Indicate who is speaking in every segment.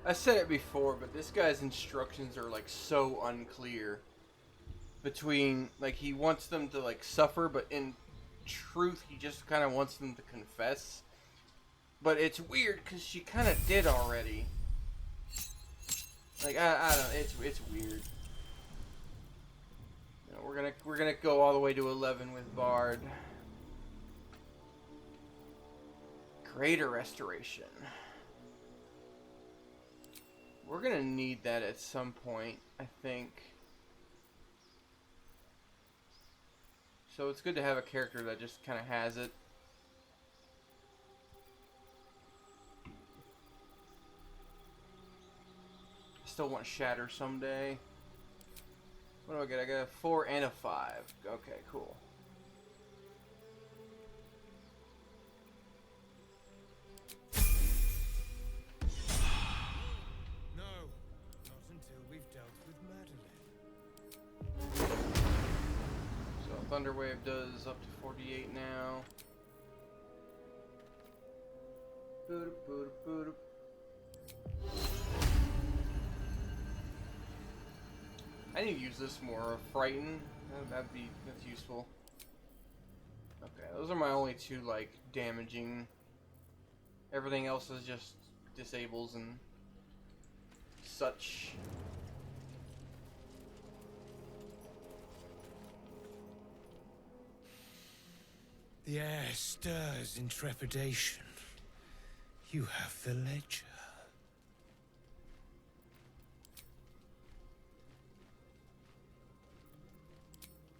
Speaker 1: I said it before, but this guy's instructions are like so unclear. Between like he wants them to like suffer, but in truth he just kind of wants them to confess. But it's weird because she kind of did already. Like I don't. It's weird. You know, we're gonna go all the way to 11 with Bard. Greater restoration. We're gonna need that at some point, I think. So it's good to have a character that just kind of has it. I still want Shatter someday. What do I get? I got a 4 and a 5. Okay, cool.
Speaker 2: No, not until we've dealt with Madeline.
Speaker 1: So Thunderwave does up to 48 now. Boop, boop, boop. I need to use this more. Frighten. That's useful. Okay, those are my only two like damaging. Everything else is just disables and such.
Speaker 2: The air stirs in trepidation. You have the ledger.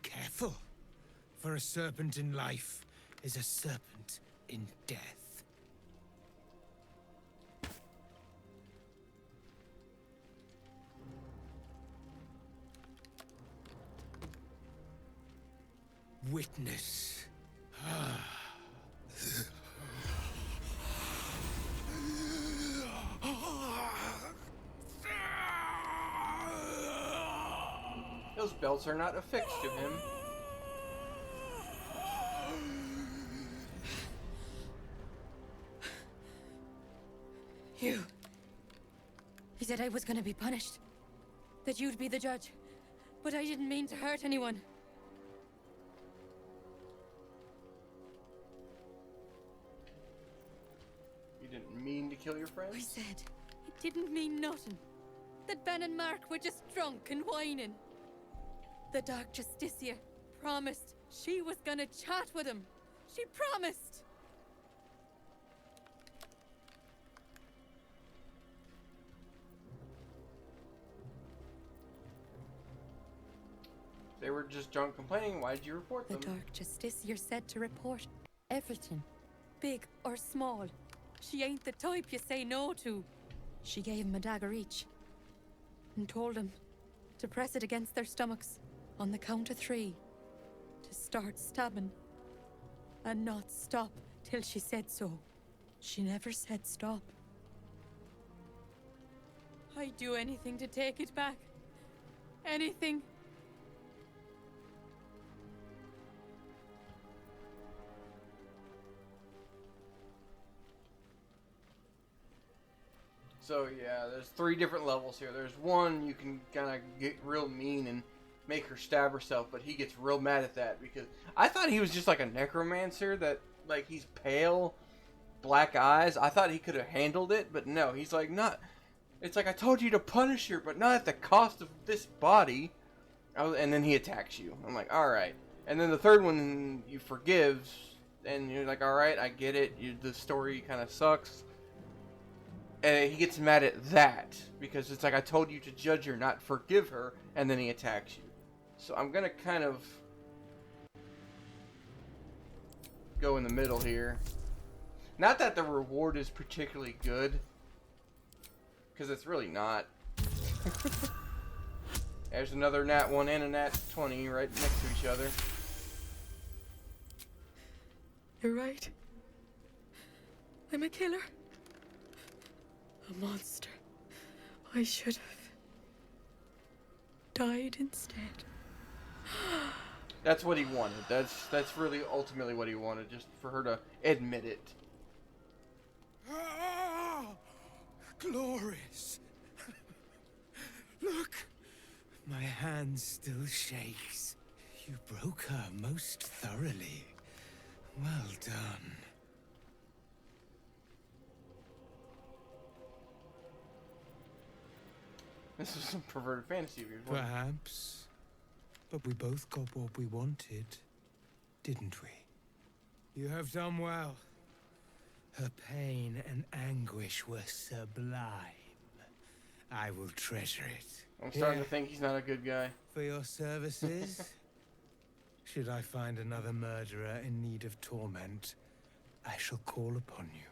Speaker 2: Careful, for a serpent in life is a serpent in death. Witness.
Speaker 1: Those belts are not affixed to him.
Speaker 3: You. He said I was gonna be punished. That you'd be the judge. But I didn't mean to hurt anyone.
Speaker 1: You didn't mean to kill your friends?
Speaker 3: I said it didn't mean nothing. That Ben and Mark were just drunk and whining. The Dark Justicia promised she was gonna chat with him. She promised!
Speaker 1: They were just drunk complaining. Why did you report
Speaker 3: The
Speaker 1: them?
Speaker 3: Dark Justicia said to report everything, big or small. She ain't the type you say no to. She gave him a dagger each and told him to press it against their stomachs on the count of 3 to start stabbing and not stop till she said so. She never said stop. I'd do anything to take it back. Anything.
Speaker 1: So yeah, there's 3 different levels here. There's one you can kind of get real mean and make her stab herself, but he gets real mad at that because I thought he was just like a necromancer that like he's pale, black eyes. I thought he could have handled it, but no, he's like not. It's like I told you to punish her, but not at the cost of this body. And then he attacks you. I'm like, all right. And then the third one you forgive, and you're like, all right, I get it. The story kind of sucks. And he gets mad at that because it's like I told you to judge her, not forgive her, and then he attacks you. So I'm gonna kind of go in the middle here. Not that the reward is particularly good, because it's really not. There's another nat 1 and a nat 20 right next to each other.
Speaker 3: You're right. I'm a killer. A monster. I should have died instead.
Speaker 1: That's what he wanted. That's really ultimately what he wanted, just for her to admit it.
Speaker 2: Ah, glorious. hand still shakes. You broke her most thoroughly. Well done.
Speaker 1: This was some perverted fantasy of yours, wasn't it?
Speaker 2: Perhaps. But we both got what we wanted, didn't we? You have done well. Her pain and anguish were sublime. I will treasure it.
Speaker 1: I'm starting
Speaker 2: Here,
Speaker 1: to think he's not a good guy.
Speaker 2: for your services. Should I find another murderer in need of torment, I shall call upon you.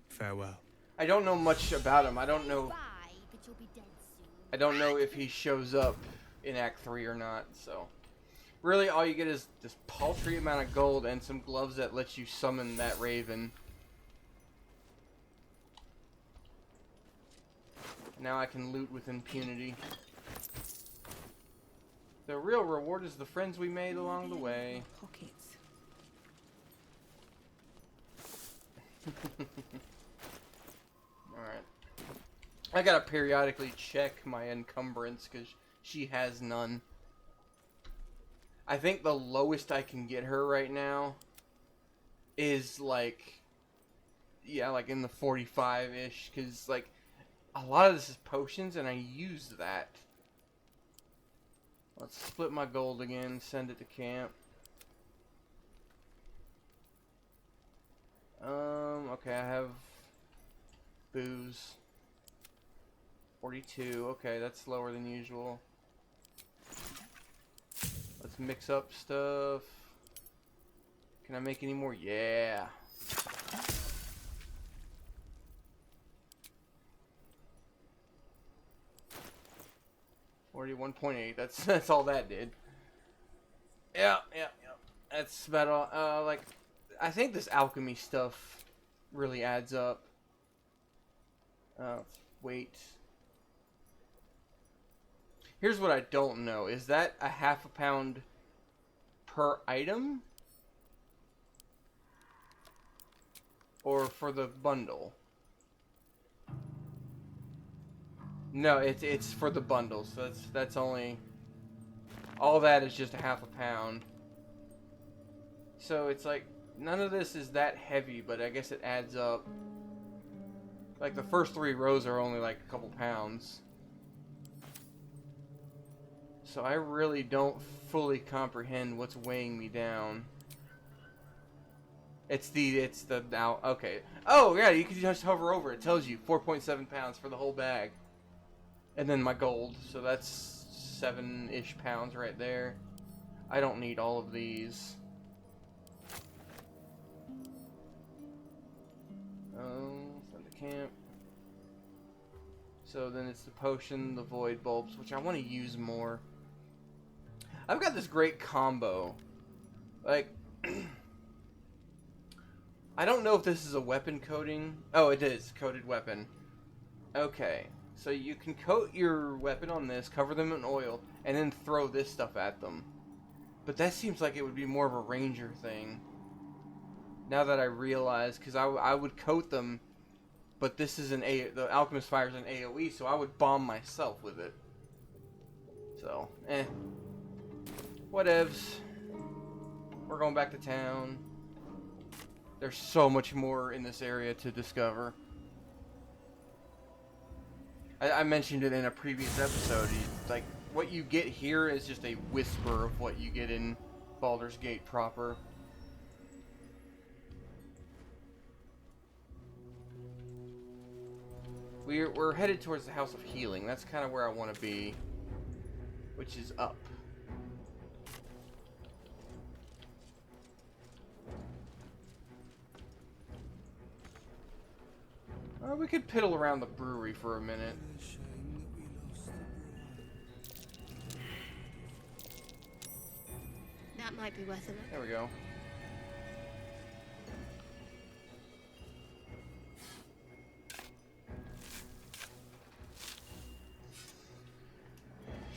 Speaker 2: Farewell.
Speaker 1: I don't know much about him. I don't know.
Speaker 4: Bye, but you'll be dead soon.
Speaker 1: I don't know if he shows up in Act 3 or not. So, really, all you get is this paltry amount of gold and some gloves that let you summon that raven. Now I can loot with impunity. The real reward is the friends we made along the way.
Speaker 3: Pockets.
Speaker 1: Alright. I gotta periodically check my encumbrance because she has none. I think the lowest I can get her right now is like, yeah, like in the 45-ish, because like a lot of this is potions and I use that. Let's split my gold again, send it to camp. Okay, I have booze. 42, okay, that's lower than usual. Let's mix up stuff. Can I make any more? Yeah. $41.8. That's all that did. Yeah. That's about all. Like, I think this alchemy stuff really adds up. Let's wait. Here's what I don't know. Is that a half a pound per item? Or for the bundle? No, it's for the bundle. So that's only, all that is just a half a pound. So it's like none of this is that heavy, but I guess it adds up. Like the first 3 rows are only like a couple pounds. So I really don't fully comprehend what's weighing me down. It's now, okay. Oh yeah, you can just hover over. It tells you 4.7 pounds for the whole bag. And then my gold, so that's 7-ish pounds right there. I don't need all of these. Send to camp. So then it's the potion, the void bulbs, which I want to use more. I've got this great combo. Like, I don't know if this is a weapon coating. Oh, it is. Coated weapon. Okay. So you can coat your weapon on this, cover them in oil, and then throw this stuff at them. But that seems like it would be more of a ranger thing. Now that I realize, because I would coat them, but this is the alchemist fire is an AoE, so I would bomb myself with it. So, whatevs. We're going back to town. There's so much more in this area to discover. I mentioned it in a previous episode. Like, what you get here is just a whisper of what you get in Baldur's Gate proper. We're headed towards the House of Healing. That's kind of where I want to be, which is up. We could piddle around the brewery for a minute.
Speaker 4: That might be worth a look.
Speaker 1: There we go.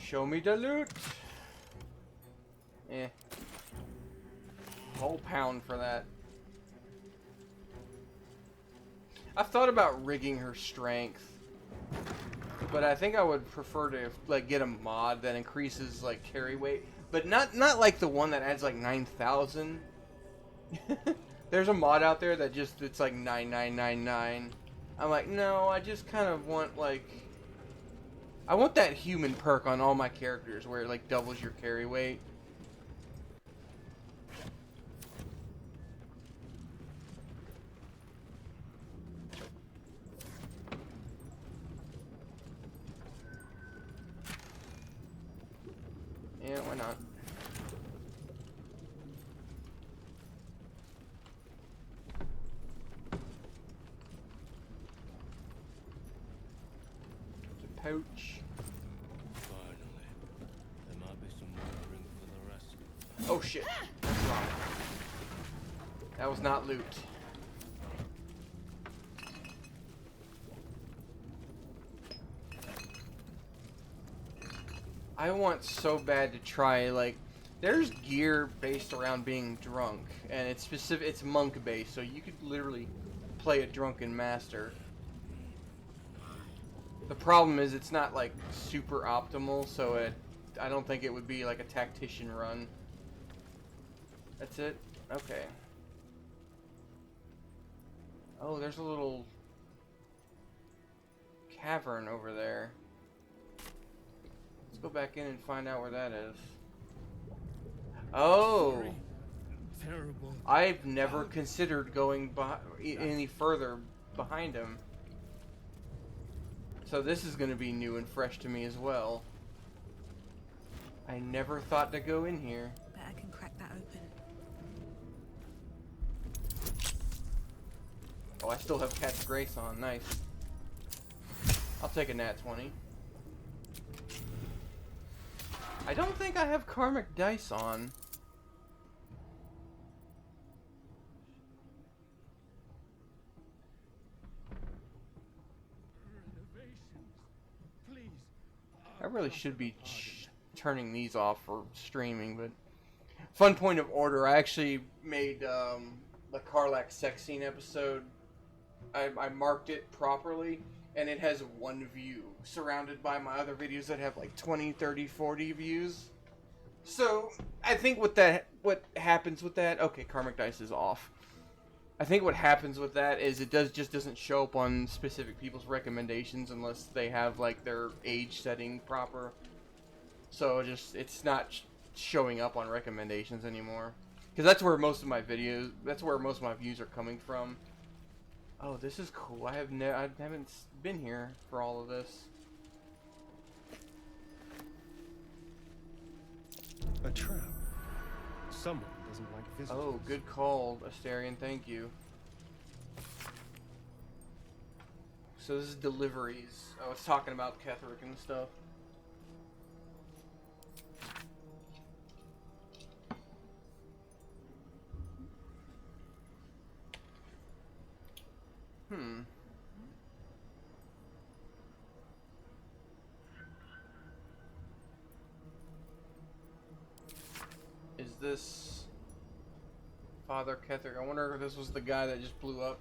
Speaker 1: Show me the loot. Whole pound for that. I've thought about rigging her strength. but I think I would prefer to like get a mod that increases like carry weight, but not like the one that adds like 9,000. There's a mod out there that just it's like 9999. I'm like, no, I just kind of want like I want that human perk on all my characters where it like doubles your carry weight. Yeah, why not? It's a pouch.
Speaker 2: Finally. There might be some wondering for the rest.
Speaker 1: Oh shit. That's wrong. That was not loot. I want so bad to try, like, there's gear based around being drunk, and it's specific, it's monk based, so you could literally play a drunken master. The problem is it's not like super optimal, so I don't think it would be like a tactician run. That's it? Okay. Oh, there's a little cavern over there. Let's go back in and find out where that is. Oh!
Speaker 2: Terrible.
Speaker 1: I've never considered going any further behind him. So this is going to be new and fresh to me as well. I never thought to go in here.
Speaker 5: Bet I can crack that open.
Speaker 1: Oh, I still have Cat's Grace on. Nice. I'll take a nat 20. I don't think I have Karmic Dice on. I really should be turning these off for streaming, but... Fun point of order, I actually made the Karlach sex scene episode. I marked it properly, and it has one view, surrounded by my other videos that have like 20, 30, 40 views. So, I think what happens with that... Okay, Karmic Dice is off. I think what happens with that is it just doesn't show up on specific people's recommendations unless they have like their age setting proper. So it's not showing up on recommendations anymore. Because that's where most of my videos, that's where most of my views are coming from. Oh, this is cool. I haven't been here for all of this.
Speaker 6: A trap. Someone doesn't like visitors.
Speaker 1: Oh, good call, Asterion. Thank you. So this is deliveries. Oh, it's talking about Ketheric and stuff. Is this Father Ketheric? I wonder if this was the guy that just blew up.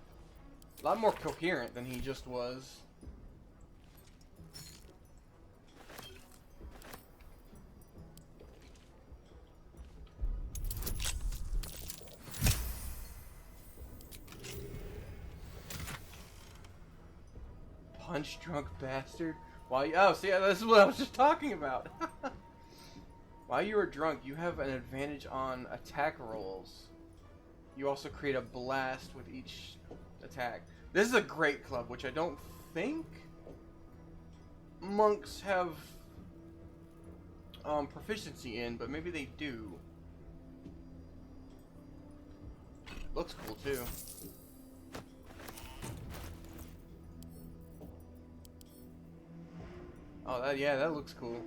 Speaker 1: A lot more coherent than he just was. Punch drunk bastard. Oh, see, this is what I was just talking about. While you are drunk, you have an advantage on attack rolls. You also create a blast with each attack. This is a great club, which I don't think monks have proficiency in, but maybe they do. Looks cool too. Oh, yeah, that looks cool.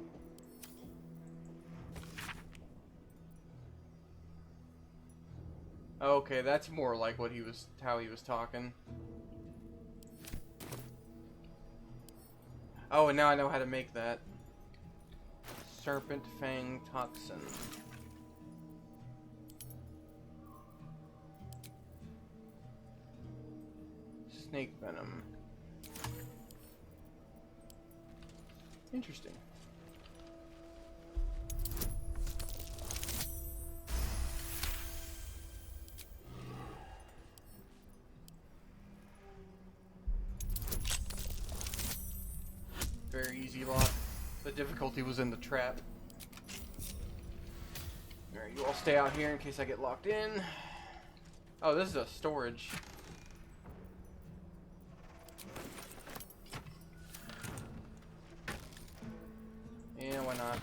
Speaker 1: Okay, that's more like how he was talking. Oh, and now I know how to make that. Serpent Fang Toxin. Snake Venom. Interesting. Very easy lock. The difficulty was in the trap. Alright, you all stay out here in case I get locked in. Oh, this is a storage. Yeah, why not?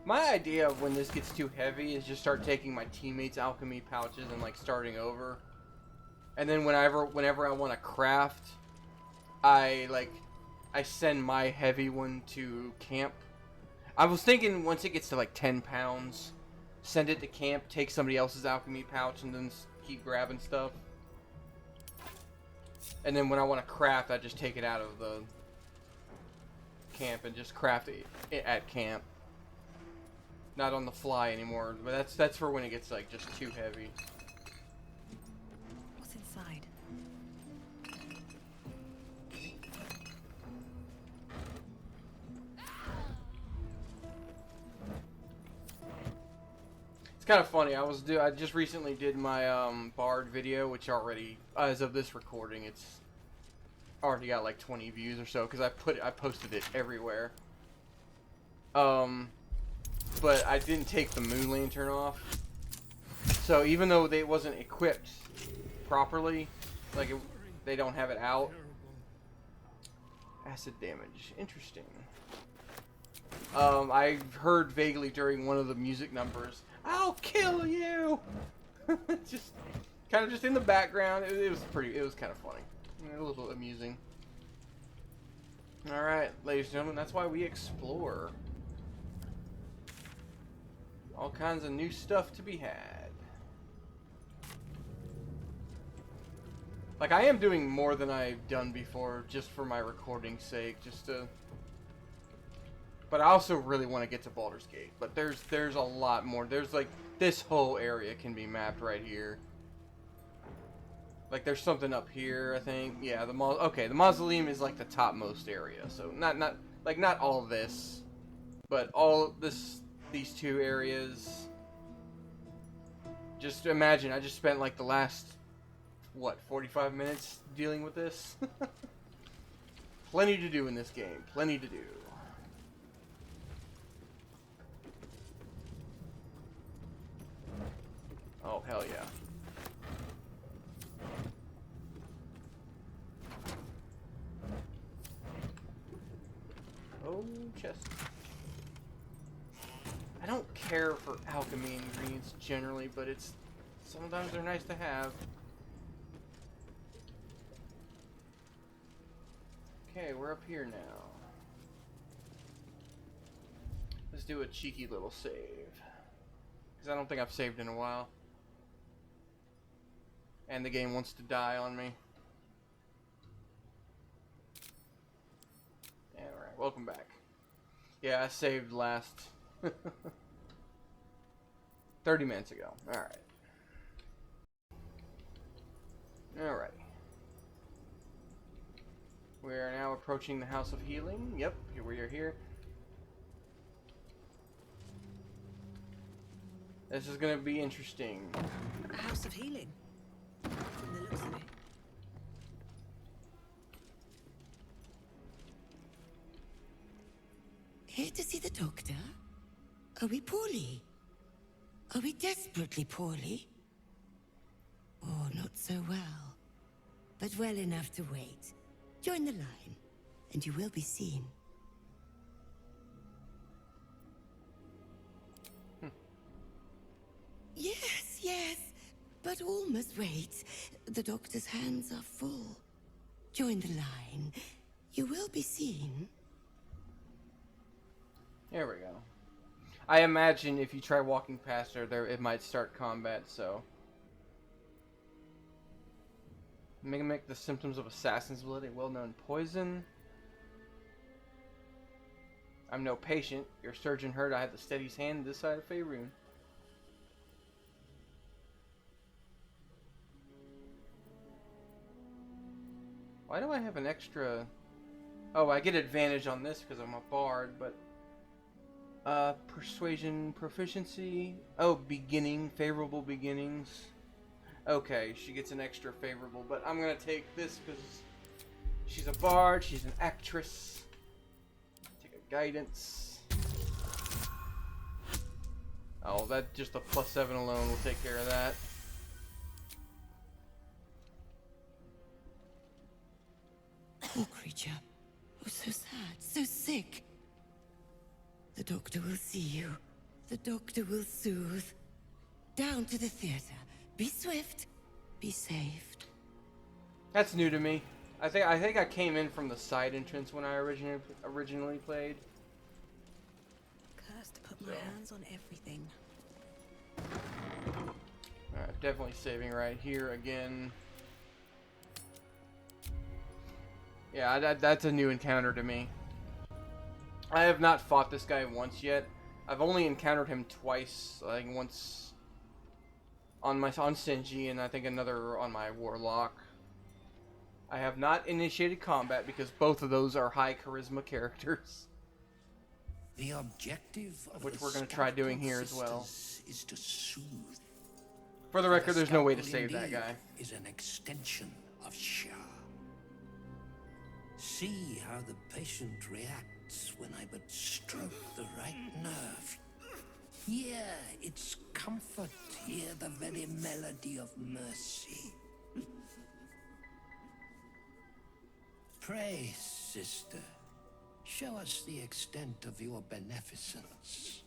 Speaker 1: My idea of when this gets too heavy is just start taking my teammates' alchemy pouches and like starting over. And then whenever I want to craft, I send my heavy one to camp. I was thinking once it gets to like 10 pounds, send it to camp, take somebody else's alchemy pouch, and then keep grabbing stuff. And then when I want to craft, I just take it out of the camp and just craft it at camp. Not on the fly anymore, but that's for when it gets like just too heavy.
Speaker 5: What's inside?
Speaker 1: It's kind of funny. I just recently did my Bard video, which already, as of this recording, it's already got like 20 views or so because I posted it everywhere. But I didn't take the moon lantern off, so even though it wasn't equipped properly, like they don't have it out. Acid damage, interesting. I heard vaguely during one of the music numbers, "I'll kill you." Just kind of just in the background. It was kind of funny, a little amusing. All right, ladies and gentlemen, that's why we explore. All kinds of new stuff to be had. Like, I am doing more than I've done before, just for my recording's sake, but I also really want to get to Baldur's Gate. But there's a lot more. There's like, this whole area can be mapped right here. Like, there's something up here, I think. Yeah, the mausoleum is like the topmost area. So not all this, but all these two areas. Just imagine, I just spent like the last, what, 45 minutes dealing with this? Plenty to do in this game. Plenty to do. Oh, hell yeah. Oh, chest. I don't care for alchemy ingredients generally, but sometimes they're nice to have. Okay, we're up here now. Let's do a cheeky little save. Because I don't think I've saved in a while. And the game wants to die on me. Alright, welcome back. Yeah, I saved last 30 minutes ago. Alright. Alright. We are now approaching the House of Healing. Yep, here we are here. This is gonna be interesting.
Speaker 5: A house of healing. From the looks of it.
Speaker 7: Here to see the doctor? Are we poorly? Are we desperately poorly? Oh, not so well. But well enough to wait. Join the line, and you will be seen. Yes, yes, but all must wait. The doctor's hands are full. Join the line. You will be seen.
Speaker 1: There we go. I imagine if you try walking past her, it might start combat, so. Mimic the symptoms of assassin's blood, a well-known poison. I'm no patient. Your surgeon heard I have the steady's hand this side of Faerun. Why do I have an extra Oh, I get advantage on this because I'm a bard, but persuasion proficiency. Oh, beginning, favorable beginnings. Okay, she gets an extra favorable, but I'm gonna take this because she's a bard, she's an actress. Take a guidance. Oh, that just a +7 alone will take care of that.
Speaker 7: Poor creature. Oh, so sad, so sick. The doctor will see you. The doctor will soothe. Down to the theater. Be swift. Be saved.
Speaker 1: That's new to me. I think I came in from the side entrance when I originally played.
Speaker 5: Cursed to put my hands on everything.
Speaker 1: Alright, definitely saving right here again. Yeah, that's a new encounter to me. I have not fought this guy once yet. I've only encountered him twice. I think once on Senji, and I think another on my Warlock. I have not initiated combat because both of those are high charisma characters.
Speaker 8: The objective of
Speaker 1: which
Speaker 8: the
Speaker 1: we're going to try doing
Speaker 8: Scalpel
Speaker 1: here as well.
Speaker 8: Sisters is to soothe.
Speaker 1: For the record, there's no way to
Speaker 8: Scalpel
Speaker 1: save that
Speaker 8: indeed
Speaker 1: guy.
Speaker 8: Is an extension of Shah. See how the patient reacts when I but stroke the right nerve. Hear its comfort, hear the very melody of mercy. Pray, sister, show us the extent of your beneficence.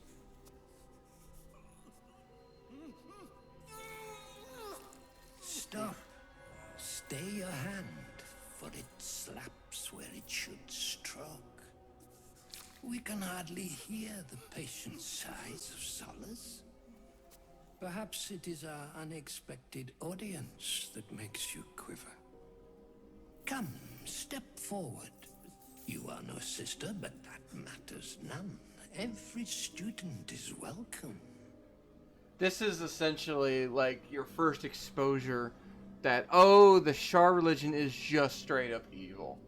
Speaker 8: Stop. Stay your hand, for it slaps where it should stroke. We can hardly hear the patient's sighs of solace. Perhaps it is our unexpected audience that makes you quiver. Come, step forward. You are no sister, but that matters none. Every student is welcome.
Speaker 1: This is essentially like your first exposure that, oh, the Shar religion is just straight up evil.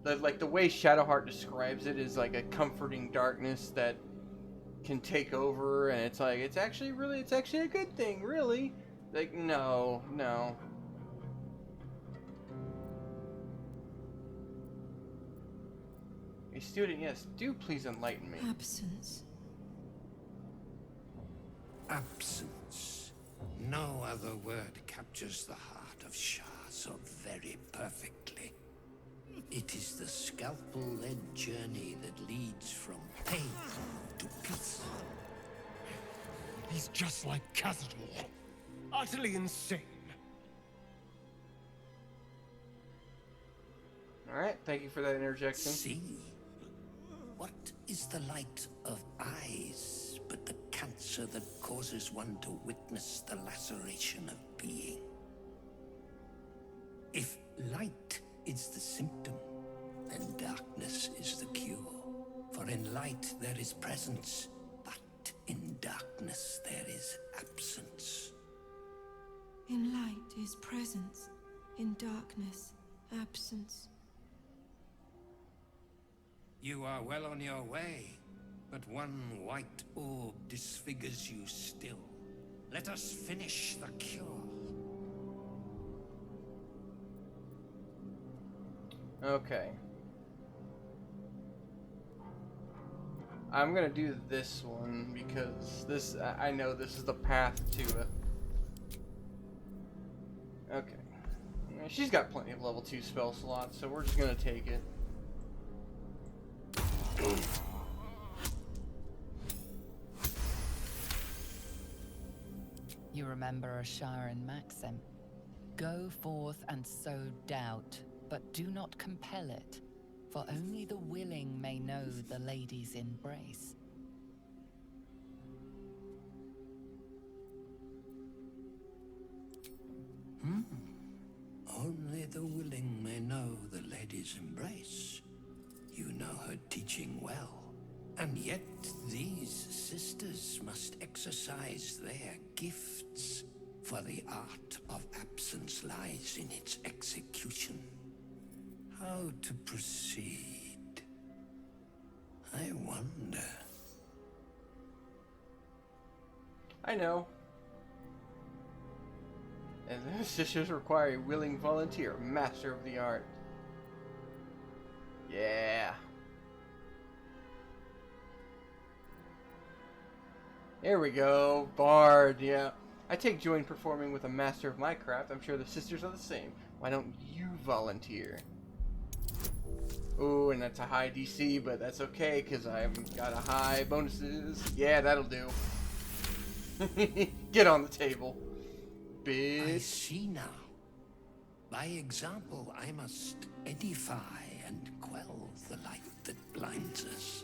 Speaker 1: Like the way Shadowheart describes it is like a comforting darkness that can take over, and it's like, it's actually a good thing, really. Like, no. A student, yes, do please enlighten me.
Speaker 3: Absence.
Speaker 8: Absence. No other word captures the heart of Shah so very perfectly. It is the scalpel-led journey that leads from pain to peace.
Speaker 2: He's just like Cazador. Utterly insane.
Speaker 1: Alright, thank you for that interjection.
Speaker 8: See? What is the light of eyes but the cancer that causes one to witness the laceration of being? If light is the symptom, then darkness is the cure. For in light there is presence, but in darkness there is absence.
Speaker 3: In light is presence, in darkness, absence.
Speaker 8: You are well on your way, but one white orb disfigures you still. Let us finish the cure.
Speaker 1: Okay. I'm gonna do this one because this, I know this is the path to it. Okay. She's got plenty of level 2 spell slots, so we're just gonna take it.
Speaker 9: You remember Asharan maxim. Go forth and sow doubt, but do not compel it, for only the willing may know the lady's embrace.
Speaker 8: Only the willing may know the lady's embrace. You know her teaching well. And yet these sisters must exercise their gifts, for the art of absence lies in its execution. How to proceed? I wonder.
Speaker 1: I know. And the sisters require a willing volunteer, master of the art. Yeah. There we go. Bard, yeah. I take joy in performing with a master of my craft. I'm sure the sisters are the same. Why don't you volunteer? Ooh, and that's a high DC, but that's okay, because I've got a high bonuses. Yeah, that'll do. Get on the table,
Speaker 8: I
Speaker 1: bitch.
Speaker 8: see now. By example, I must edify and quell the light that blinds us.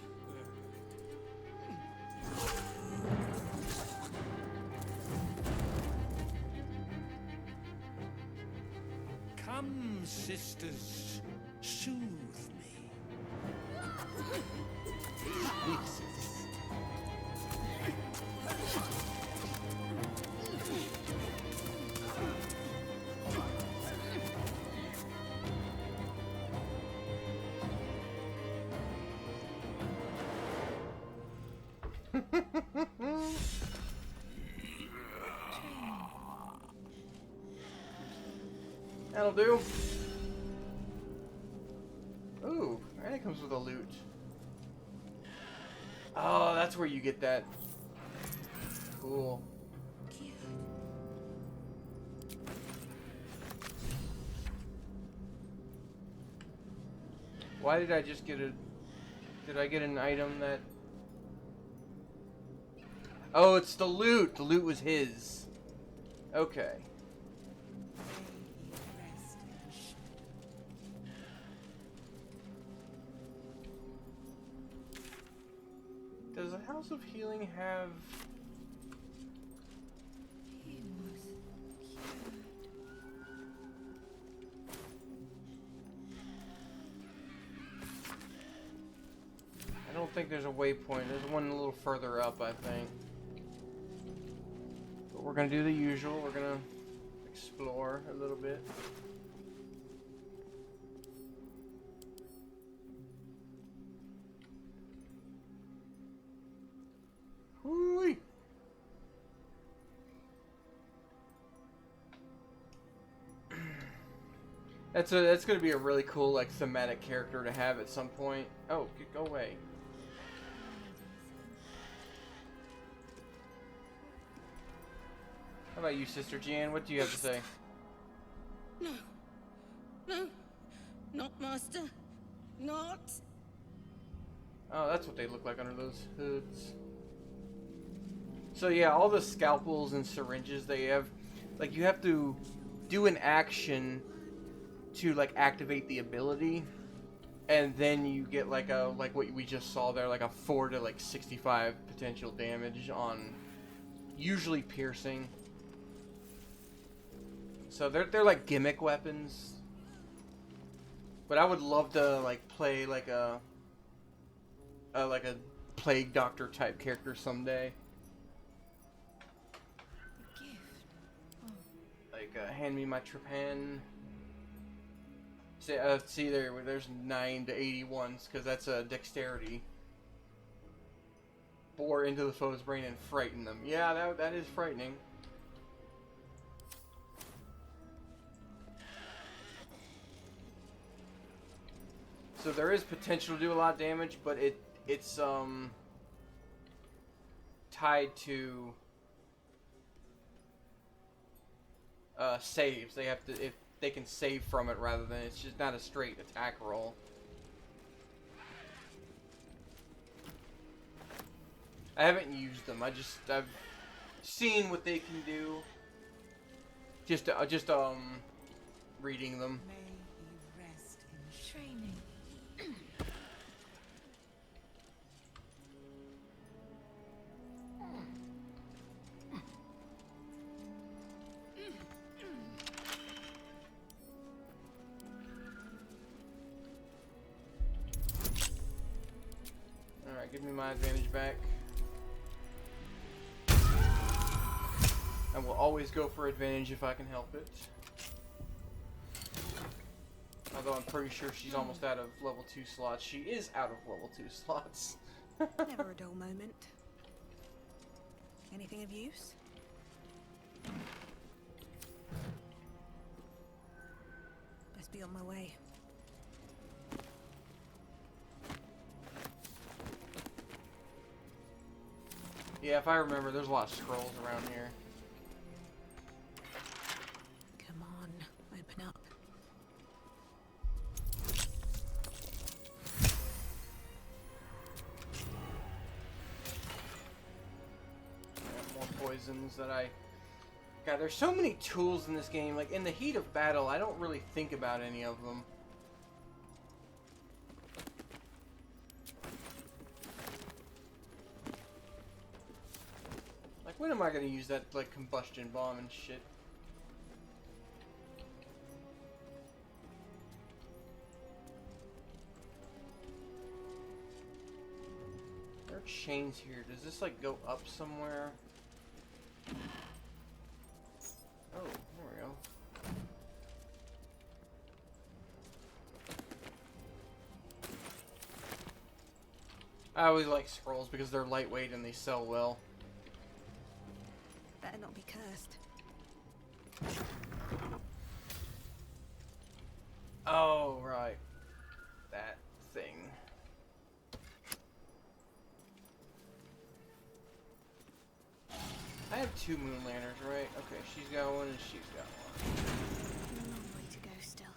Speaker 8: Come, sisters, soothe me.
Speaker 1: Jesus. That'll do. Ooh, and it comes with a loot. Oh, that's where you get that. Cool. Why did I just get a... Did I get an item that... Oh, it's the loot. The loot was his. Okay. Does the House of Healing have... I don't think there's a waypoint. There's one a little further up, I think. But we're gonna do the usual. We're gonna explore a little bit. Whoo-wee. That's gonna be a really cool like thematic character to have at some point. Oh, go away. How about you, Sister Jan? What do you have to say?
Speaker 7: No. No. Not master. Not.
Speaker 1: Oh, that's what they look like under those hoods. So yeah, all the scalpels and syringes they have, like you have to do an action to like activate the ability, and then you get like what we just saw there, like a 4 to like 65 potential damage on, usually piercing. So they're like gimmick weapons. But I would love to like play like a plague doctor type character someday. Like hand me my trepan. See there's 9 to 81s because that's a dexterity. Bore into the foe's brain and frighten them. Yeah, that is frightening. So there is potential to do a lot of damage, but it's tied to saves. They have to, if they can save from it rather than it's just not a straight attack roll. I haven't used them. I've seen what they can do. Just reading them.
Speaker 5: May he rest in training.
Speaker 1: Alright, give me my advantage back. I will always go for advantage if I can help it. Although I'm pretty sure she's almost out of level 2 slots. She is out of level 2 slots.
Speaker 5: Never a dull moment. Anything of use? Best be on my way.
Speaker 1: Yeah, if I remember, there's a lot of scrolls around here.
Speaker 5: Come on, open up.
Speaker 1: More poisons that I... God, there's so many tools in this game. Like, in the heat of battle, I don't really think about any of them. Like, when am I gonna use that, like, combustion bomb and shit? There are chains here. Does this, like, go up somewhere? Oh, there we go. I always like scrolls because they're lightweight and they sell well.
Speaker 5: Better not be cursed.
Speaker 1: Oh, right. That thing. I have 2 moon lanterns, right? Okay, she's got one and she's got one.
Speaker 4: A long way to go still.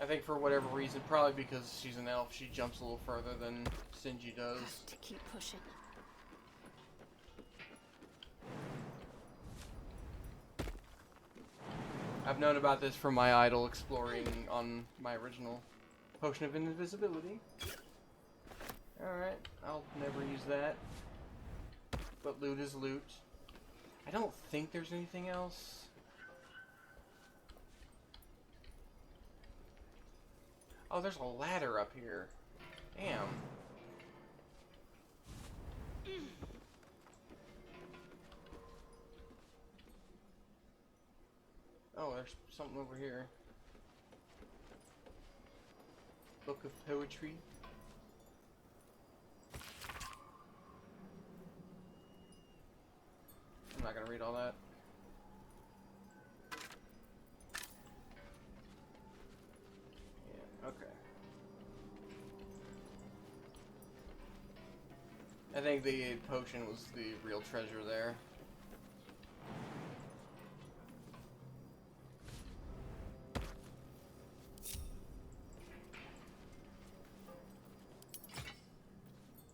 Speaker 1: I think for whatever reason, probably because she's an elf, she jumps a little further than Sinji does.
Speaker 4: Have to keep pushing.
Speaker 1: I've known about this from my idol exploring on my original potion of invisibility. Alright, I'll never use that. But loot is loot. I don't think there's anything else. Oh, there's a ladder up here. Damn. Oh, there's something over here. Book of poetry. I'm not gonna read all that. Yeah, okay. I think the potion was the real treasure there.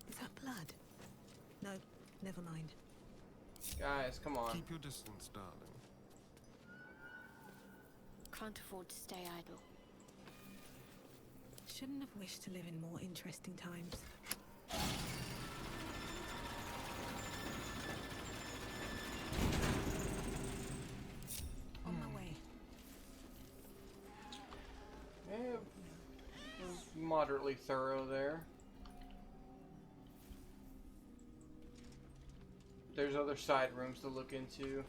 Speaker 5: Is that blood? No, never mind.
Speaker 1: Guys, come on.
Speaker 6: Keep your distance, darling.
Speaker 4: Can't afford to stay idle.
Speaker 5: Shouldn't have wished to live in more interesting times. On my way.
Speaker 1: Yeah, was moderately thorough there. There's other side rooms to look into.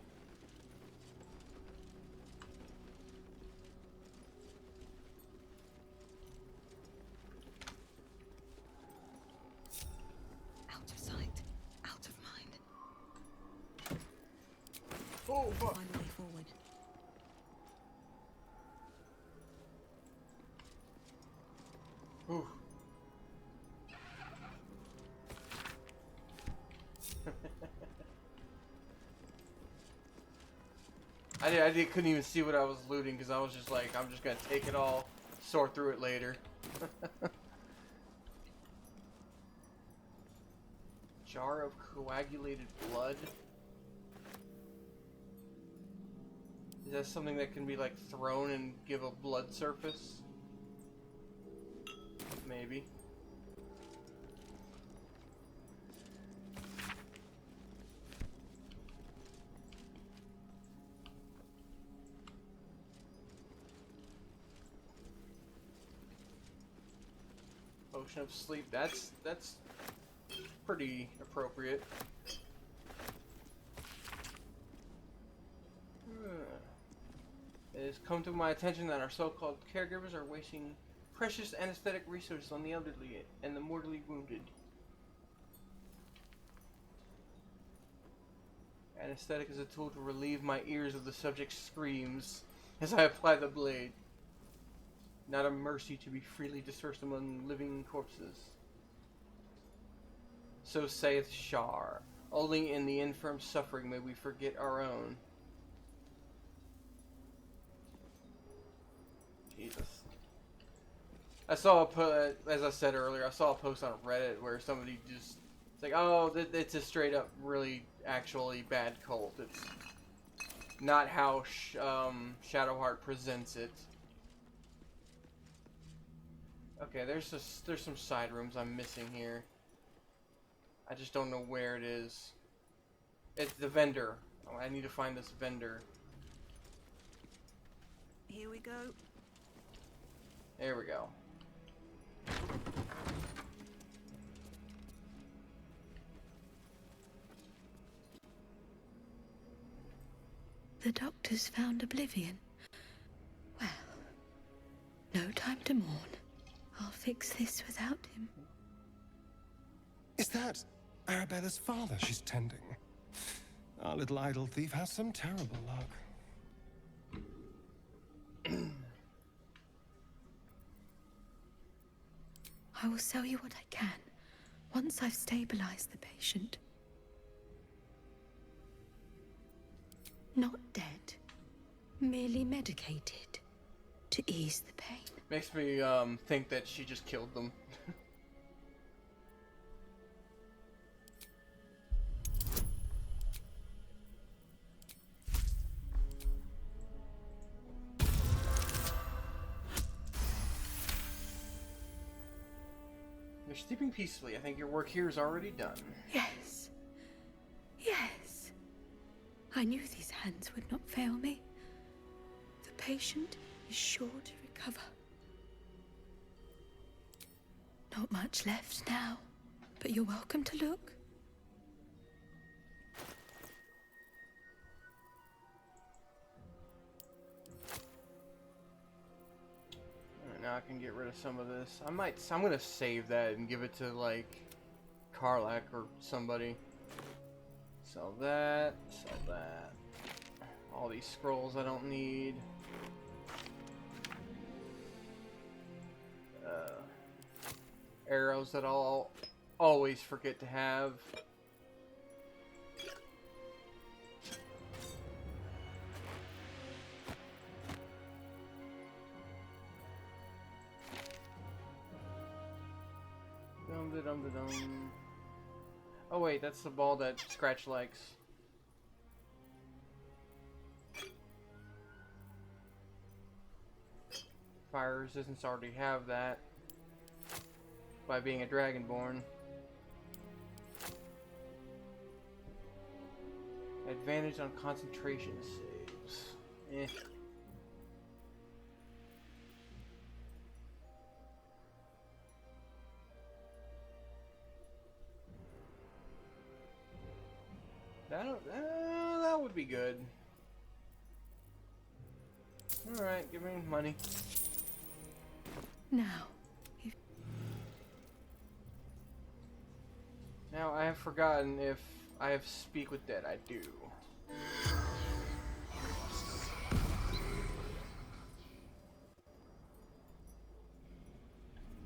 Speaker 5: Out of sight, out of mind.
Speaker 1: Oh, fuck.
Speaker 5: Find a way forward.
Speaker 1: Ooh. I couldn't even see what I was looting because I was just like, I'm just gonna take it all, sort through it later. Jar of coagulated blood. Is that something that can be like thrown and give a blood surface? Maybe. Potion of sleep. That's pretty appropriate. It has come to my attention that our so-called caregivers are wasting precious anesthetic resources on the elderly and the mortally wounded. Anesthetic is a tool to relieve my ears of the subject's screams as I apply the blade. Not a mercy to be freely dispersed among living corpses. So saith Shar. Only in the infirm suffering may we forget our own. Jesus. I saw as I said earlier, I saw a post on Reddit where somebody just, it's like, oh, it's a straight up, really, actually bad cult. It's not how Shadowheart presents it. Okay, there's some side rooms I'm missing here. I just don't know where it is. It's the vendor. Oh, I need to find this vendor.
Speaker 5: Here we go.
Speaker 1: There we go.
Speaker 10: The doctor's found oblivion. Well, no time to mourn. I'll fix this without him.
Speaker 6: Is that Arabella's father she's tending? Our little idol thief has some terrible luck.
Speaker 10: I will sell you what I can, once I've stabilized the patient. Not dead, merely medicated, to ease the pain.
Speaker 1: Makes me think that she just killed them. You're sleeping peacefully. I think your work here is already done.
Speaker 10: Yes. Yes. I knew these hands would not fail me. The patient is sure to recover. Not much left now, but you're welcome to look.
Speaker 1: Alright, now I can get rid of some of this. I'm gonna save that and give it to, like, Karlak or somebody. Sell that, sell that. All these scrolls I don't need. Arrows that I'll always forget to have. Dum-da-dum-da-dum. Oh wait, that's the ball that Scratch likes. Fire resistance already have that by being a Dragonborn. Advantage on concentration saves. Eh. That would be good. Alright, give me money.
Speaker 10: Now,
Speaker 1: Now, I have forgotten if I have Speak with Dead. I do.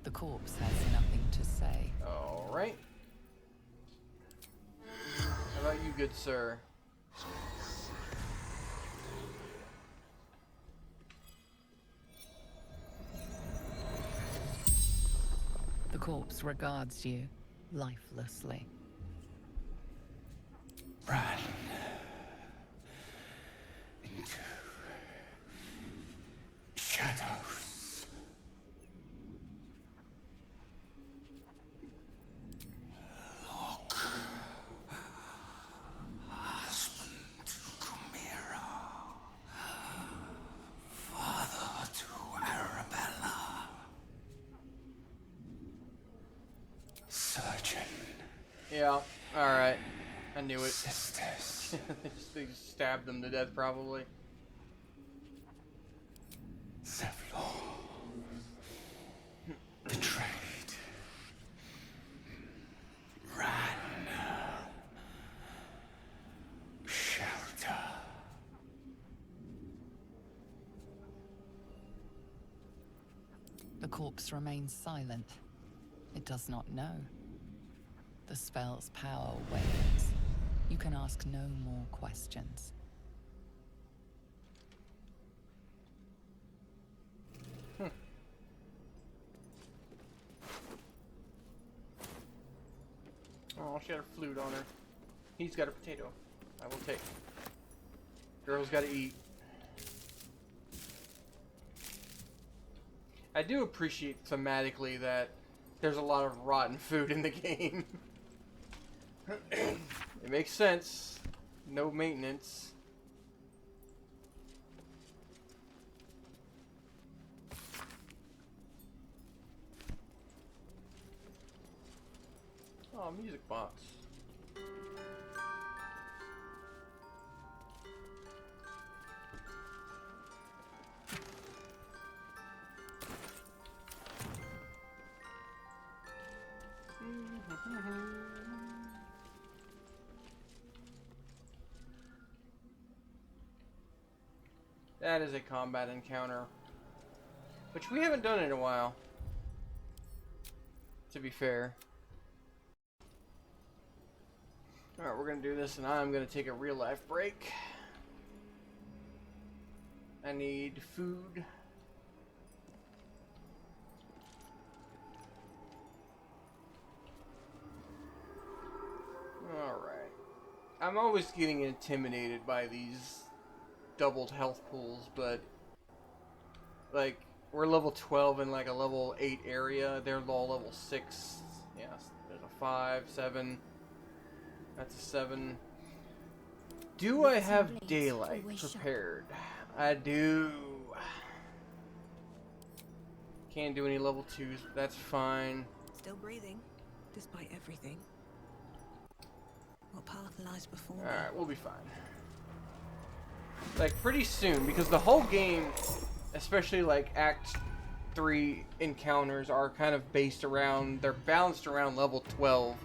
Speaker 9: The corpse has nothing to say.
Speaker 1: Alright. How about you, good sir?
Speaker 9: The corpse regards you lifelessly.
Speaker 6: Ran into shadows. Look, husband to Chimera, father to Arabella, surgeon.
Speaker 1: Yeah, alright. I knew it.
Speaker 6: Sisters.
Speaker 1: They stabbed them to death, probably.
Speaker 6: Zevlor. Betrayed. Ran. Shelter.
Speaker 9: The corpse remains silent. It does not know. The spell's power wanes. You can ask no more questions.
Speaker 1: Oh, she had a flute on her. He's got a potato. I will take. Girl's gotta eat. I do appreciate thematically that there's a lot of rotten food in the game. It makes sense. No maintenance. Oh, music box. That is a combat encounter, which we haven't done in a while, to be fair. Alright, we're gonna do this, and I'm gonna take a real life break. I need food. Alright. I'm always getting intimidated by these doubled health pools, but like, we're level 12 in like a level 8 area. They're all level 6. Yes, there's a 5, 7. That's a 7. Do I have daylight prepared? I do. Can't do any level 2s, but that's fine.
Speaker 5: Still breathing, despite everything. What path lies before me?
Speaker 1: Alright, we'll be fine. Like, pretty soon, because the whole game, especially like Act 3 encounters, are kind of based around, they're balanced around level 12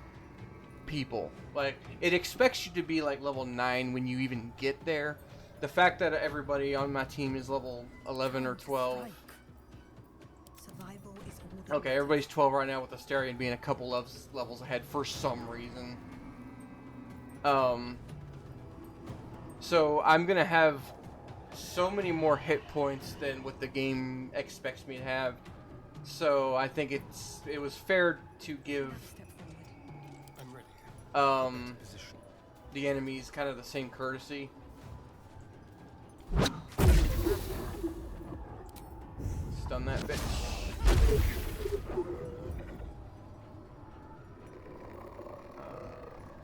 Speaker 1: people. Like, it expects you to be like level 9 when you even get there. The fact that everybody on my team is level 11 or 12.
Speaker 5: Survival is all that
Speaker 1: Okay, everybody's 12 right now, with Astarion being a couple levels ahead for some reason. So I'm gonna have so many more hit points than what the game expects me to have. So I think it was fair to give
Speaker 6: I'm ready.
Speaker 1: the enemies kind of the same courtesy. Stun that bitch.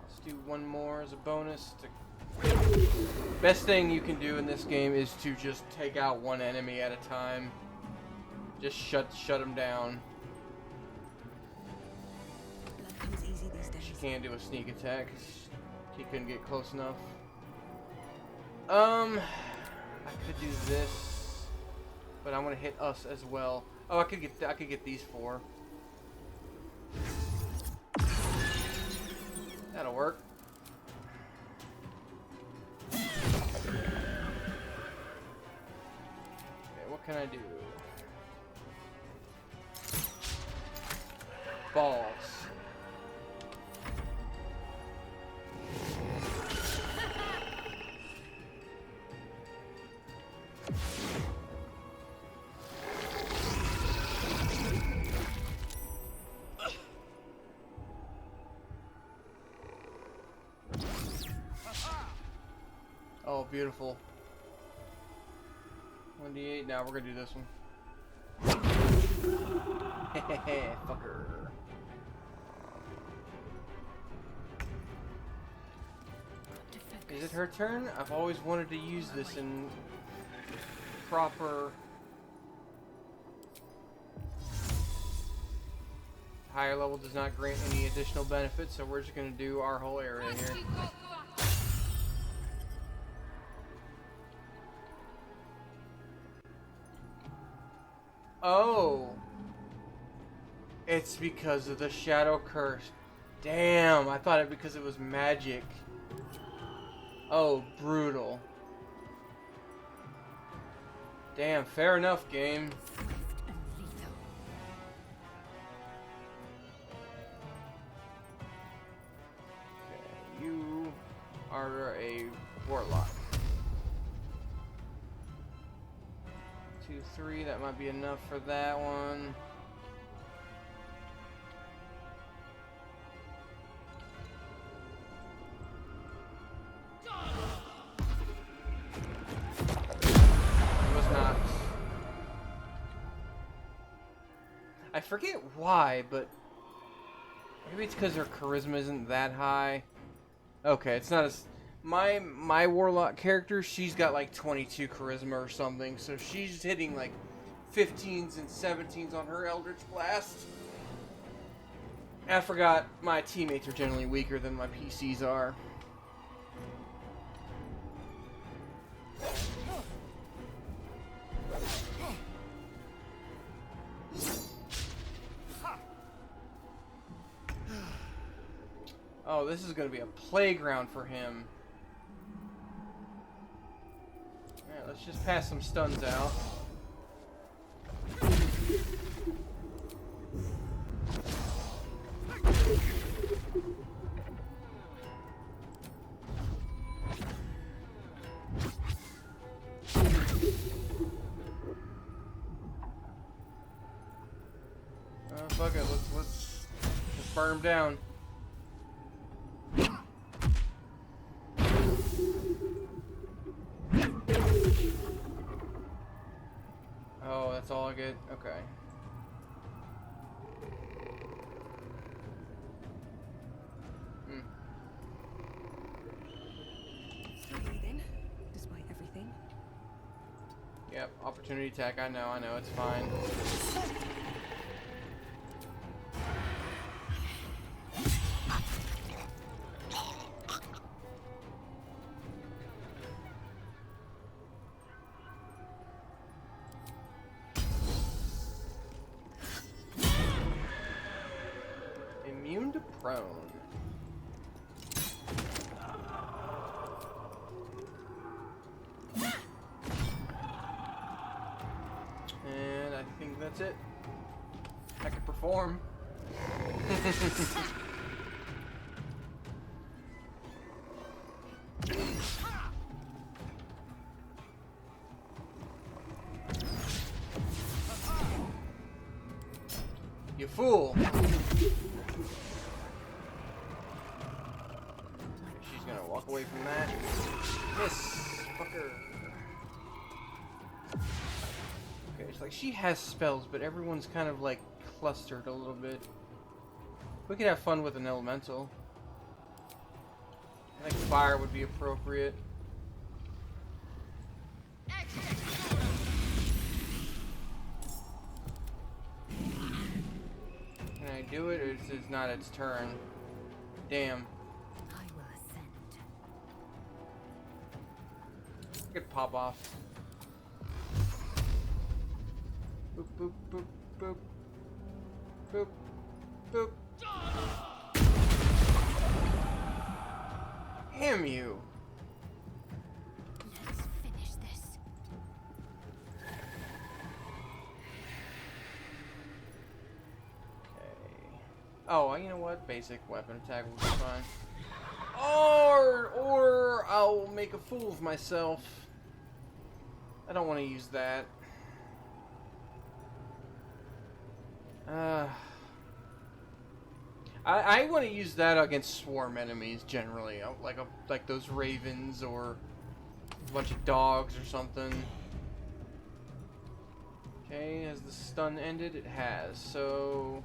Speaker 1: Let's do one more as a bonus. Best thing you can do in this game is to just take out one enemy at a time. Just shut them down.
Speaker 5: blood comes easy these days.
Speaker 1: She can't do a sneak attack 'cause he couldn't get close enough. I could do this, but I want to hit us as well. Oh, I could get these 4. That'll work. Okay, what can I do? Balls. Oh, beautiful. 1d8. Now we're gonna do this one. Hehehe, fucker. Is it her turn? I've always wanted to use this in proper... Higher level does not grant any additional benefits, so we're just gonna do our whole area here. Oh. It's because of the shadow curse. Damn, I thought it because it was magic. Oh, brutal. Damn, fair enough, game.
Speaker 4: Swift and lethal.
Speaker 1: Okay, you are a warlock. 2, 3, that might be enough for that one. It was not. I forget why, but maybe it's because her charisma isn't that high. Okay, it's not as my warlock character. She's got like 22 charisma or something, so she's hitting like 15s and 17s on her Eldritch Blast. I forgot my teammates are generally weaker than my PCs are. Oh, this is going to be a playground for him. Yeah, let's just pass some stuns out. Fuck it, let's burn him down. Oh, that's all I get? Okay.
Speaker 5: Still breathing, despite everything.
Speaker 1: Yep, opportunity attack, I know, it's fine. Immune to prone. And I think that's it. I can perform. You fool! She's gonna walk away from that. Miss, fucker. Okay, it's like she has spells, but everyone's kind of like clustered a little bit. We could have fun with an elemental. I think fire would be appropriate. Can I do it, or is this not its turn? Damn.
Speaker 4: I will ascend.
Speaker 1: I could pop off. Boop, boop, boop, boop. Boop, boop. Damn you!
Speaker 4: Let's finish this.
Speaker 1: Okay. Oh, you know what? Basic weapon attack will be fine. Or I'll make a fool of myself. I don't want to use that. I want to use that against swarm enemies generally, like those ravens or a bunch of dogs or something. Okay, has the stun ended? It has. So,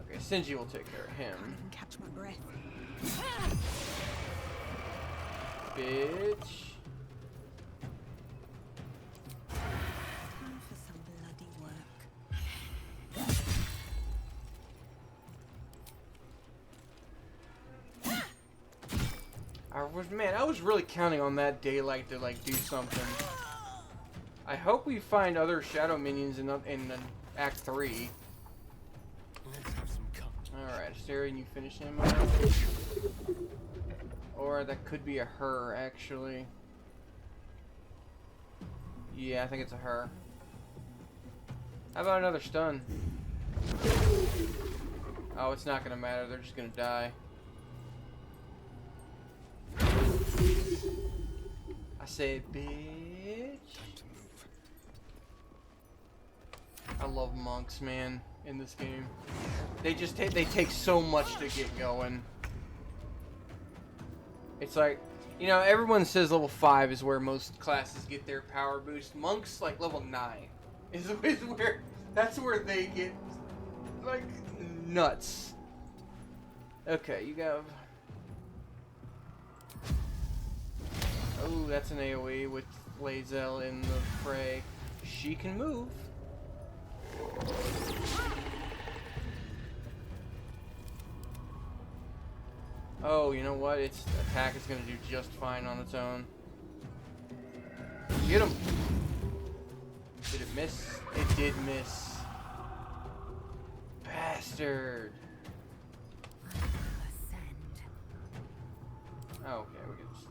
Speaker 1: okay, Sinji will take care of
Speaker 5: Can't
Speaker 1: him.
Speaker 5: even catch my breath.
Speaker 1: Bitch.
Speaker 5: Time for some bloody work.
Speaker 1: Man, I was really counting on that daylight to like do something. I hope we find other shadow minions in Act 3.
Speaker 6: Let's have some company.
Speaker 1: Alright, Astarion, you finish him. Or that could be a her, actually. Yeah, I think it's a her. How about another stun? Oh, it's not gonna matter. They're just gonna die. I say, bitch. I love monks, man, in this game. They just they take so much to get going. It's like, you know, everyone says level 5 is where most classes get their power boost. Monks, like, level 9 is where, that's where they get, like, nuts. Okay, you have... Oh, that's an AoE with Lae'zel in the fray. She can move. Oh, you know what? Its attack is gonna do just fine on its own. Get him! Did it miss? It did miss. Bastard! Oh, okay, we can just...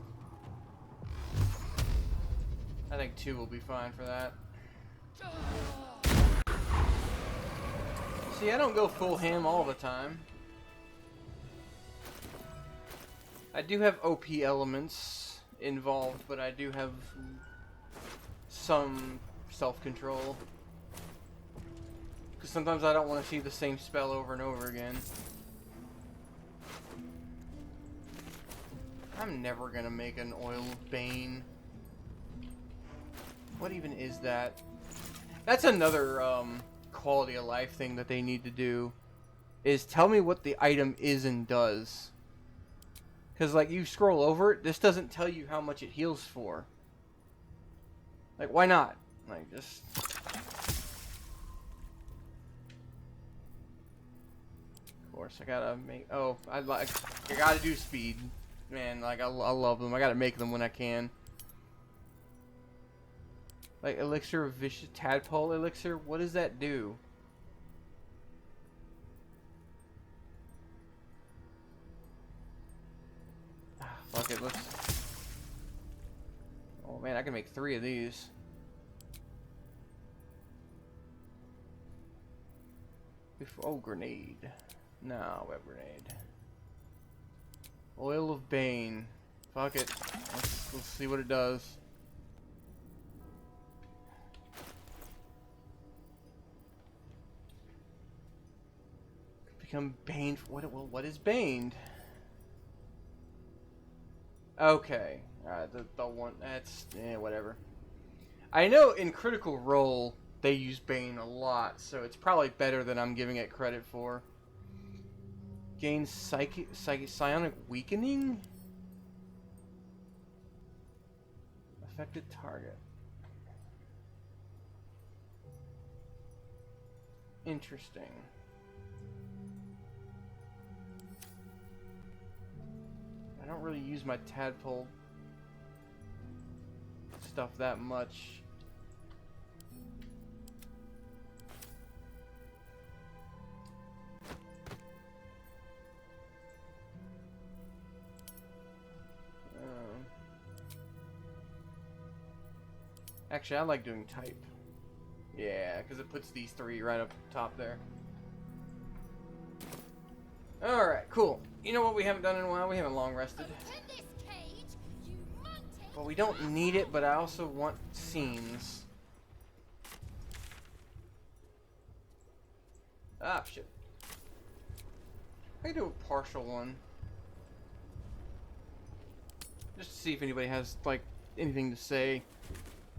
Speaker 1: I think 2 will be fine for that. See, I don't go full ham all the time. I do have OP elements involved, but I do have some self-control. Because sometimes I don't want to see the same spell over and over again. I'm never gonna make an Oil of Bane. What even is that? That's another quality of life thing that they need to do. Is tell me what the item is and does. Because, like, you scroll over it, this doesn't tell you how much it heals for. Like, why not? Like, just... Of course, I gotta make... Oh, I gotta do speed. Man, like, I love them. I gotta make them when I can. Like, Elixir of Vicious... Tadpole Elixir? What does that do? Fuck it, let's... Oh man, I can make 3 of these. Oh, grenade. No, web grenade. Oil of Bane. Fuck it. Let's see what it does. Become Bane. What is Baned? Okay, the one, that's, whatever. I know in Critical Role, they use Bane a lot, so it's probably better than I'm giving it credit for. Gain Psionic Weakening? Affected target. Interesting. I don't really use my tadpole stuff that much. Actually, I like doing type. Yeah, because it puts these 3 right up top there. Alright, cool. You know what we haven't done in a while? We haven't long rested. Well, we don't need it, but I also want scenes. Ah, shit. I can do a partial one. Just to see if anybody has, like, anything to say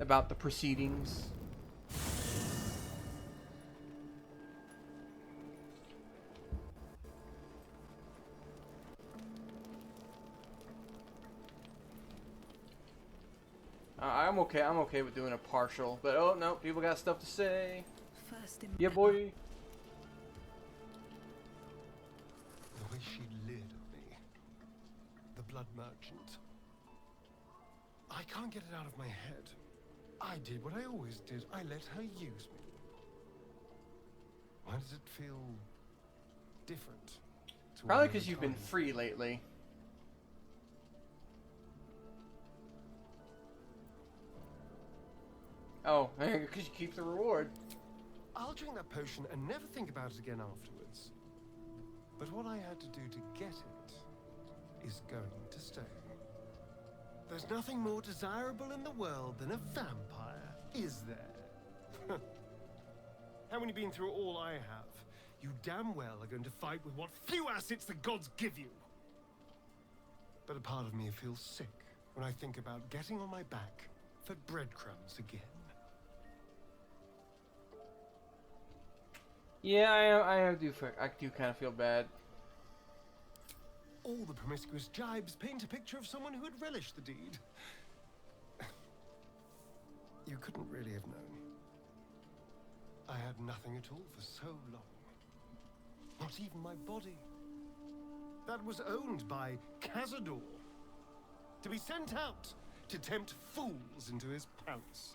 Speaker 1: about the proceedings. I'm okay with doing a partial, but oh no, people got stuff to say.
Speaker 5: First
Speaker 6: Yeah, boy. The way she leered at me. The blood merchant. I can't get it out of my head. I did what I always did. I let her use me. Why does it feel different? To
Speaker 1: Probably
Speaker 6: all
Speaker 1: because
Speaker 6: the
Speaker 1: you've been
Speaker 6: time?
Speaker 1: free lately. Oh, because you keep the reward.
Speaker 6: I'll drink that potion and never think about it again afterwards. But what I had to do to get it is going to stay. There's nothing more desirable in the world than a vampire, is there? And when you've been through all I have, you damn well are going to fight with what few assets the gods give you. But a part of me feels sick when I think about getting on my back for breadcrumbs again.
Speaker 1: Yeah, I do kind of feel bad.
Speaker 6: All the promiscuous jibes paint a picture of someone who had relished the deed. You couldn't really have known. I had nothing at all for so long. Not even my body. That was owned by Cazador. To be sent out to tempt fools into his palace.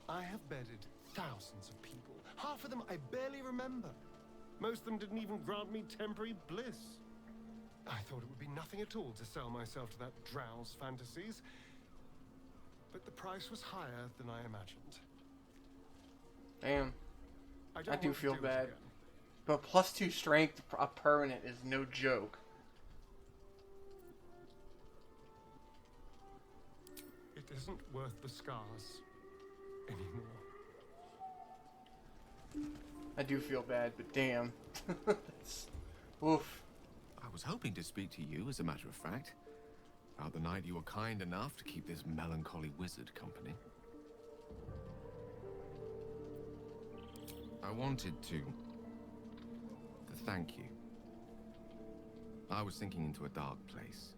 Speaker 6: I have bedded thousands of people. Half of them I barely remember. Most of them didn't even grant me temporary bliss. I thought it would be nothing at all to sell myself to that drow's fantasies. But the price was higher than I imagined.
Speaker 1: Damn. I do feel bad.
Speaker 6: Again.
Speaker 1: But +2 strength permanent is no joke.
Speaker 6: It isn't worth the scars anymore.
Speaker 1: I do feel bad, but damn. That's, oof.
Speaker 11: I was hoping to speak to you, as a matter of fact, about the night you were kind enough to keep this melancholy wizard company. I wanted to thank you. I was sinking into a dark place,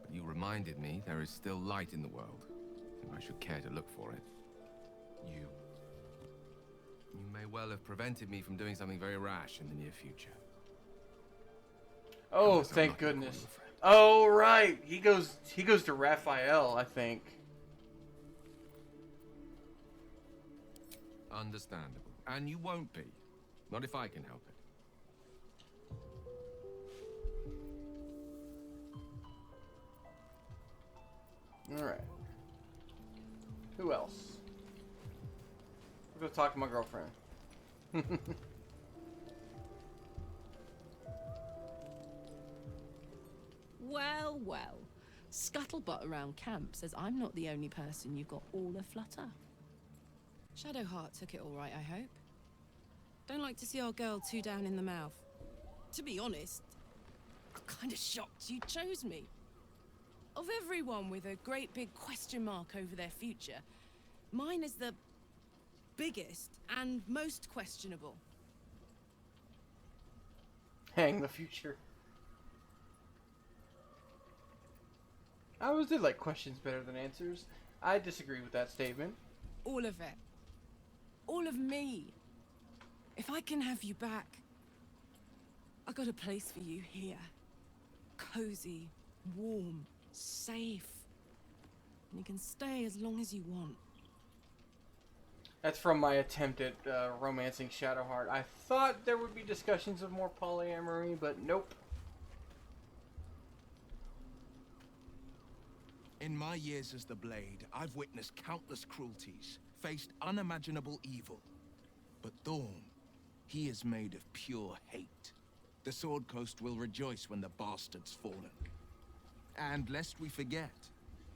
Speaker 11: but you reminded me there is still light in the world, and I should care to look for it. You may well have prevented me from doing something very rash in the near future.
Speaker 1: Oh, thank goodness. Oh, right. He goes to Raphael, I think.
Speaker 11: Understandable. And you won't be. Not if I can help it.
Speaker 1: Alright. Who else? We'll go talk to my girlfriend.
Speaker 12: Well, well. Scuttlebutt around camp says I'm not the only person you've got all aflutter. Shadowheart took it all right, I hope. Don't like to see our girl too down in the mouth. To be honest, I'm kind of shocked you chose me. Of everyone with a great big question mark over their future, mine is the biggest and most questionable.
Speaker 1: Hang the future. I always did like questions better than answers. I disagree with that statement.
Speaker 12: All of it. All of me. If I can have you back, I got a place for you here. Cozy, warm, safe. And you can stay as long as you want.
Speaker 1: That's from my attempt at romancing Shadowheart. I thought there would be discussions of more polyamory, but nope.
Speaker 13: In my years as the Blade, I've witnessed countless cruelties, faced unimaginable evil. But Thorn, he is made of pure hate. The Sword Coast will rejoice when the bastard's fallen. And lest we forget,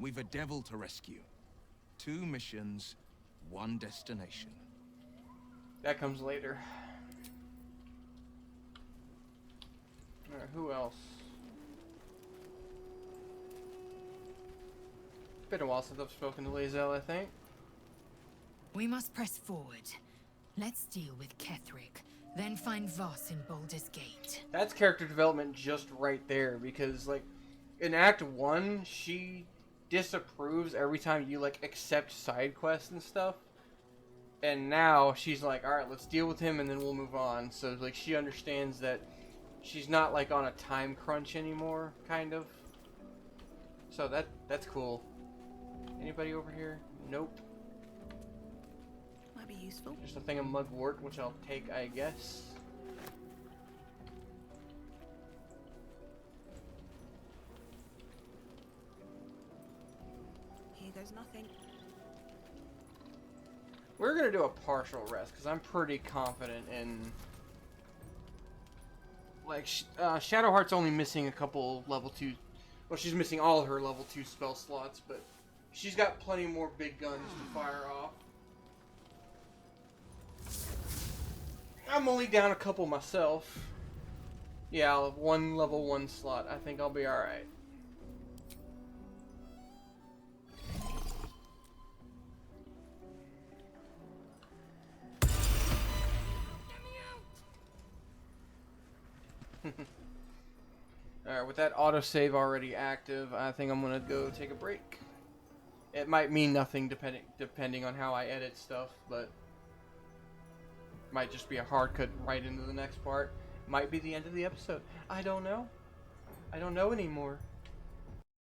Speaker 13: we've a devil to rescue. 2 missions, 1 destination.
Speaker 1: That comes later. Alright, who else? Been a while since I've spoken to Lae'zel, I think.
Speaker 4: We must press forward. Let's deal with Ketherick, then find Voss in Baldur's Gate.
Speaker 1: That's character development just right there, because, like, in Act 1, she disapproves every time you, like, accept side quests and stuff. And now she's like, alright, let's deal with him and then we'll move on. So, like, she understands that she's not, like, on a time crunch anymore, kind of. So that's cool. Anybody over here? Nope.
Speaker 5: be useful.
Speaker 1: Just a thing of mugwort, which I'll take, I guess.
Speaker 5: Here goes nothing.
Speaker 1: We're gonna do a partial rest because I'm pretty confident in. Like, Shadowheart's only missing a couple level 2. Well, she's missing all her level 2 spell slots, but she's got plenty more big guns to fire off. I'm only down a couple myself. Yeah, I'll have one level 1 slot. I think I'll be alright. Alright, with that autosave already active, I think I'm gonna go take a break. It might mean nothing depending on how I edit stuff, but might just be a hard cut right into the next part. Might be the end of the episode. I don't know. I don't know anymore.